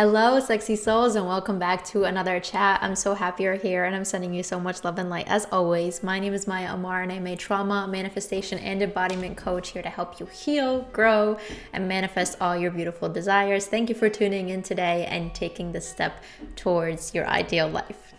Hello, sexy souls, and welcome back to another chat. I'm so happy you're here, and I'm sending you so much love and light as always. My name is Maya Omar, and I'm a trauma, manifestation, and embodiment coach here to help you heal, grow, and manifest all your beautiful desires. Thank you for tuning in today and taking the step towards your ideal life.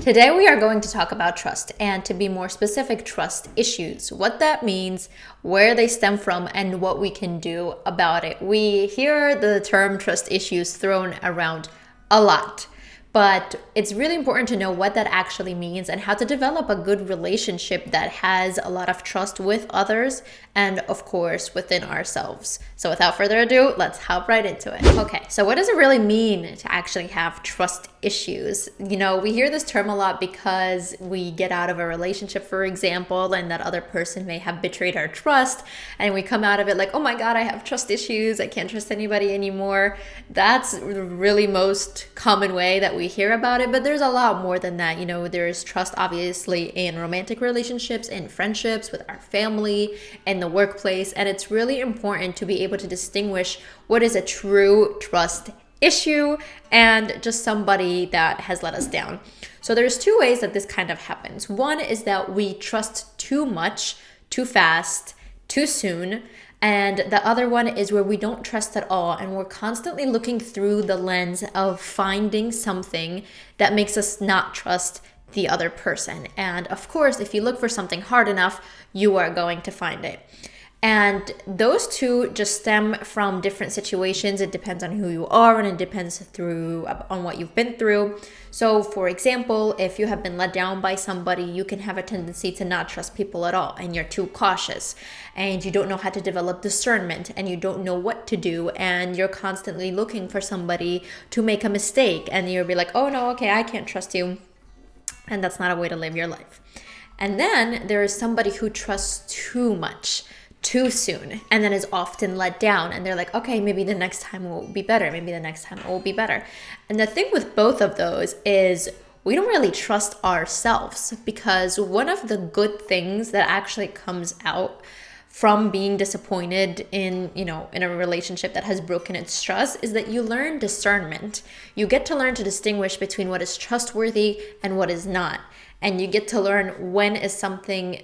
Today we are going to talk about trust, and to be more specific, trust issues, what that means, where they stem from, and what we can do about it. We hear the term trust issues thrown around a lot, but it's really important to know what that actually means and how to develop a good relationship that has a lot of trust with others and, of course, within ourselves. So without further ado, let's hop right into it. Okay, so what does it really mean to actually have trust issues? You know, we hear this term a lot because we get out of a relationship, for example, and that other person may have betrayed our trust, and we come out of it like, oh my God, I have trust issues. I can't trust anybody anymore. That's the really most common way that we hear about it, but there's a lot more than that. You know, there's trust obviously in romantic relationships, in friendships, with our family, in the workplace, and it's really important to be able to distinguish what is a true trust issue and just somebody that has let us down. So there's two ways that this kind of happens. One is that we trust too much, too fast, too soon. And the other one is where we don't trust at all, and we're constantly looking through the lens of finding something that makes us not trust the other person. And of course, if you look for something hard enough, you are going to find it. And those two just stem from different situations. It depends on who you are, and it depends on what you've been through. So for example, if you have been let down by somebody, you can have a tendency to not trust people at all, and you're too cautious, and you don't know how to develop discernment, and you don't know what to do, and you're constantly looking for somebody to make a mistake, and you'll be like, oh no, okay, I can't trust you. And that's not a way to live your life. And then there is somebody who trusts too much, too soon, and then is often let down, and they're like, okay, maybe the next time will be better, maybe the next time it will be better. And the thing with both of those is we don't really trust ourselves, because one of the good things that actually comes out from being disappointed in a relationship that has broken its trust is that you learn discernment. You get to learn to distinguish between what is trustworthy and what is not, and you get to learn when is something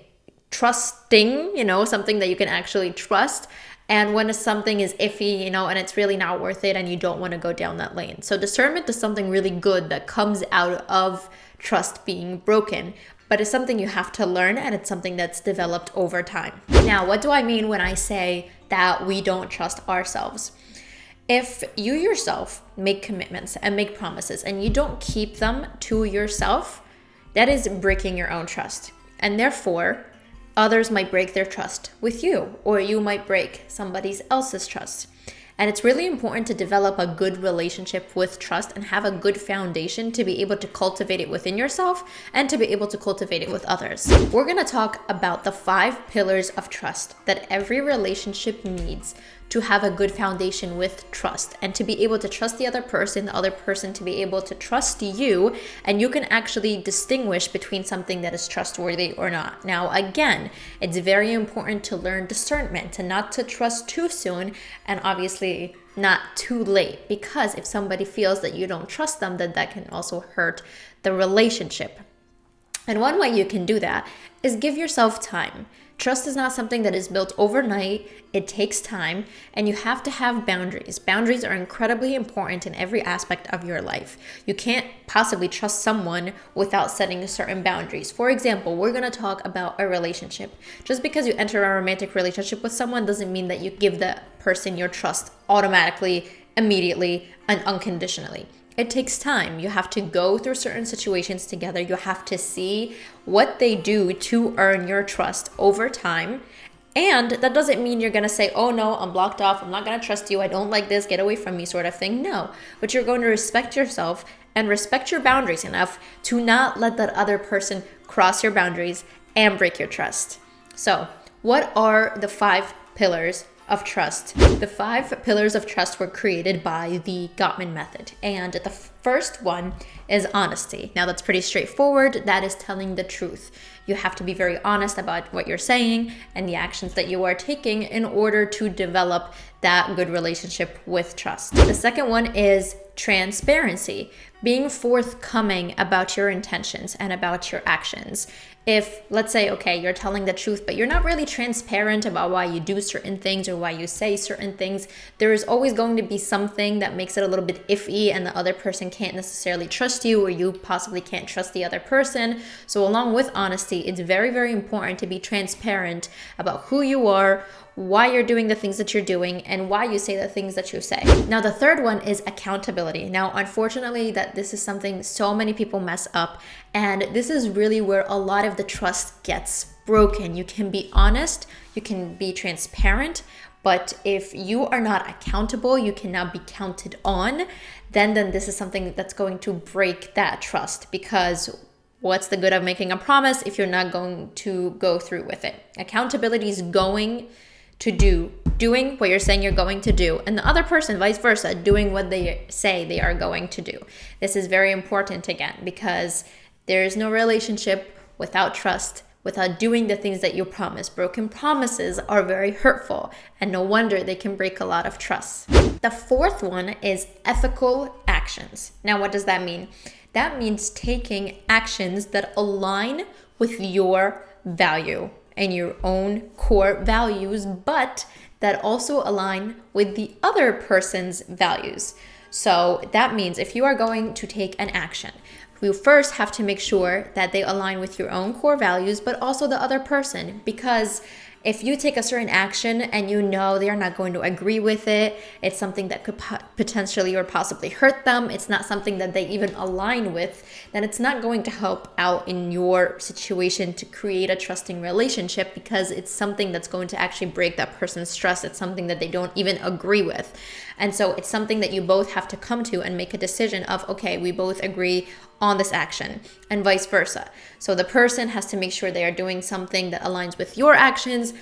trusting, something that you can actually trust, and when something is iffy, and it's really not worth it and you don't want to go down that lane. So discernment is something really good that comes out of trust being broken, but it's something you have to learn, and it's something that's developed over time. Now, what do I mean when I say that we don't trust ourselves? If you yourself make commitments and make promises and you don't keep them to yourself, that is breaking your own trust. And therefore, others might break their trust with you, or you might break somebody else's trust. And it's really important to develop a good relationship with trust and have a good foundation to be able to cultivate it within yourself and to be able to cultivate it with others. We're going to talk about the 5 pillars of trust that every relationship needs to have a good foundation with trust, and to be able to trust the other person to be able to trust you, and you can actually distinguish between something that is trustworthy or not. Now, again, it's very important to learn discernment, and not to trust too soon, and obviously not too late, because if somebody feels that you don't trust them, then that can also hurt the relationship. And one way you can do that is give yourself time. Trust is not something that is built overnight. It takes time, and you have to have boundaries. Boundaries are incredibly important in every aspect of your life. You can't possibly trust someone without setting certain boundaries. For example, we're going to talk about a relationship. Just because you enter a romantic relationship with someone doesn't mean that you give that person your trust automatically, immediately, and unconditionally. It takes time. You have to go through certain situations together. You have to see what they do to earn your trust over time. And that doesn't mean you're going to say, oh no, I'm blocked off, I'm not going to trust you, I don't like this, get away from me sort of thing. No, but you're going to respect yourself and respect your boundaries enough to not let that other person cross your boundaries and break your trust. So what are the 5 pillars of trust. The 5 pillars of trust were created by the Gottman method. And the first one is honesty. Now that's pretty straightforward. That is telling the truth. You have to be very honest about what you're saying and the actions that you are taking in order to develop that good relationship with trust. The second one is transparency, being forthcoming about your intentions and about your actions. If, let's say, okay, you're telling the truth, but you're not really transparent about why you do certain things or why you say certain things, there is always going to be something that makes it a little bit iffy and the other person can't necessarily trust you, or you possibly can't trust the other person. So along with honesty, it's very, very important to be transparent about who you are, why you're doing the things that you're doing, and why you say the things that you say. Now, the third one is accountability. Now, unfortunately, this is something so many people mess up, and this is really where a lot of the trust gets broken. You can be honest, you can be transparent, but if you are not accountable, you cannot be counted on, then this is something that's going to break that trust, because what's the good of making a promise if you're not going to go through with it? Accountability is doing what you're saying you're going to do, and the other person, vice versa, doing what they say they are going to do. This is very important again, because there is no relationship without trust, without doing the things that you promise. Broken promises are very hurtful, and no wonder they can break a lot of trust. The fourth one is ethical actions. Now, what does that mean? That means taking actions that align with your value and your own core values, but that also align with the other person's values. So that means if you are going to take an action, you first have to make sure that they align with your own core values, but also the other person, because if you take a certain action and you know they are not going to agree with it, it's something that could potentially or possibly hurt them, it's not something that they even align with, then it's not going to help out in your situation to create a trusting relationship, because it's something that's going to actually break that person's trust. It's something that they don't even agree with. And so it's something that you both have to come to and make a decision of, okay, we both agree on this action, and vice versa. So the person has to make sure they are doing something that aligns with your actions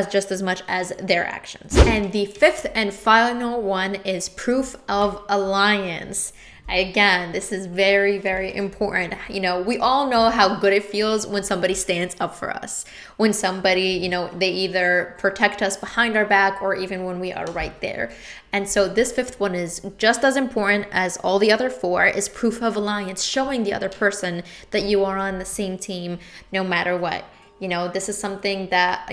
just as much as their actions. And the fifth and final one is proof of alliance. Again, this is very, very important. We all know how good it feels when somebody stands up for us. When somebody, they either protect us behind our back or even when we are right there. And so this fifth one is just as important as all the other 4, is proof of alliance, showing the other person that you are on the same team no matter what. This is something that,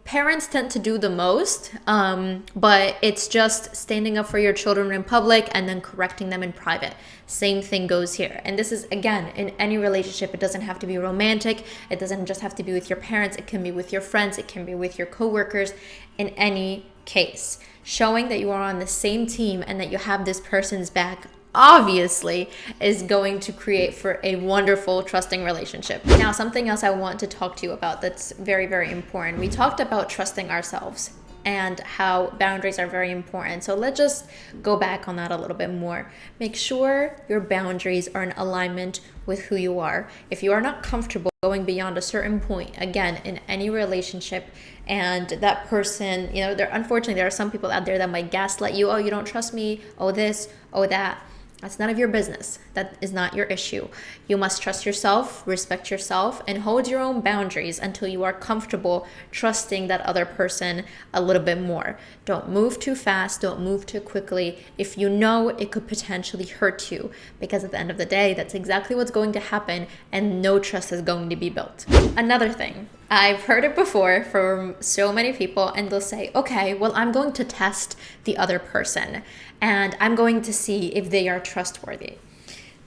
parents tend to do the most, but it's just standing up for your children in public and then correcting them in private. Same thing goes here. And this is, again, in any relationship. It doesn't have to be romantic. It doesn't just have to be with your parents. It can be with your friends. It can be with your coworkers. In any case, showing that you are on the same team and that you have this person's back obviously is going to create for a wonderful, trusting relationship. Now, something else I want to talk to you about that's very, very important. We talked about trusting ourselves and how boundaries are very important. So let's just go back on that a little bit more. Make sure your boundaries are in alignment with who you are. If you are not comfortable going beyond a certain point, again, in any relationship, and that person, unfortunately, there are some people out there that might gaslight you. Oh, you don't trust me. Oh, this, oh, that. That's none of your business. That is not your issue. You must trust yourself, respect yourself, and hold your own boundaries until you are comfortable trusting that other person a little bit more. Don't move too fast. Don't move too quickly if you know it could potentially hurt you, because at the end of the day, that's exactly what's going to happen, and no trust is going to be built. Another thing, I've heard it before from so many people, and they'll say, okay, well, I'm going to test the other person and I'm going to see if they are trustworthy.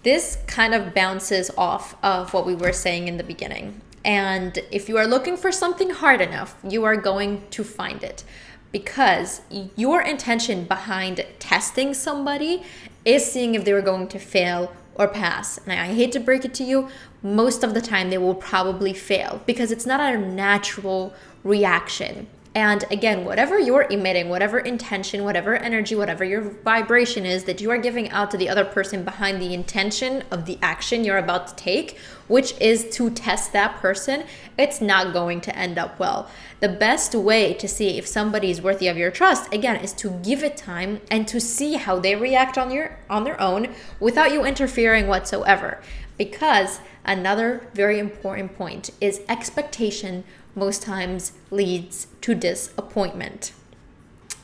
This kind of bounces off of what we were saying in the beginning. And if you are looking for something hard enough, you are going to find it, because your intention behind testing somebody is seeing if they were going to fail or pass. And I hate to break it to you, most of the time they will probably fail, because it's not a natural reaction And again, whatever you're emitting, whatever intention, whatever energy, whatever your vibration is that you are giving out to the other person behind the intention of the action you're about to take, which is to test that person, it's not going to end up well. The best way to see if somebody is worthy of your trust, again, is to give it time and to see how they react on their own without you interfering whatsoever. Because another very important point is expectation most times leads to disappointment.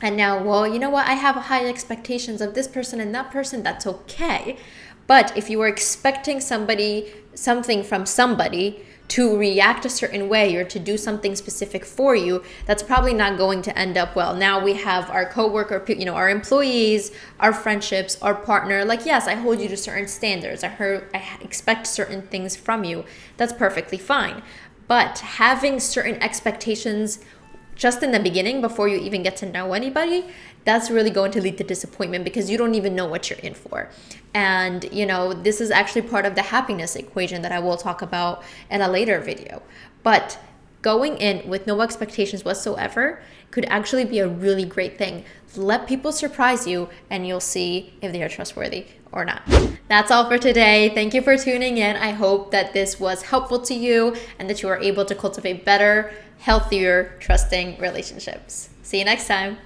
And now, well, you know what? I have high expectations of this person and that person. That's okay. But if you are expecting something from somebody to react a certain way or to do something specific for you, that's probably not going to end up well. Now we have our coworker, our employees, our friendships, our partner. Like, yes, I hold you to certain standards. I expect certain things from you. That's perfectly fine. But having certain expectations just in the beginning, before you even get to know anybody, that's really going to lead to disappointment because you don't even know what you're in for. And, this is actually part of the happiness equation that I will talk about in a later video. But going in with no expectations whatsoever could actually be a really great thing. Let people surprise you and you'll see if they are trustworthy or not. That's all for today. Thank you for tuning in. I hope that this was helpful to you and that you are able to cultivate better, healthier, trusting relationships. See you next time.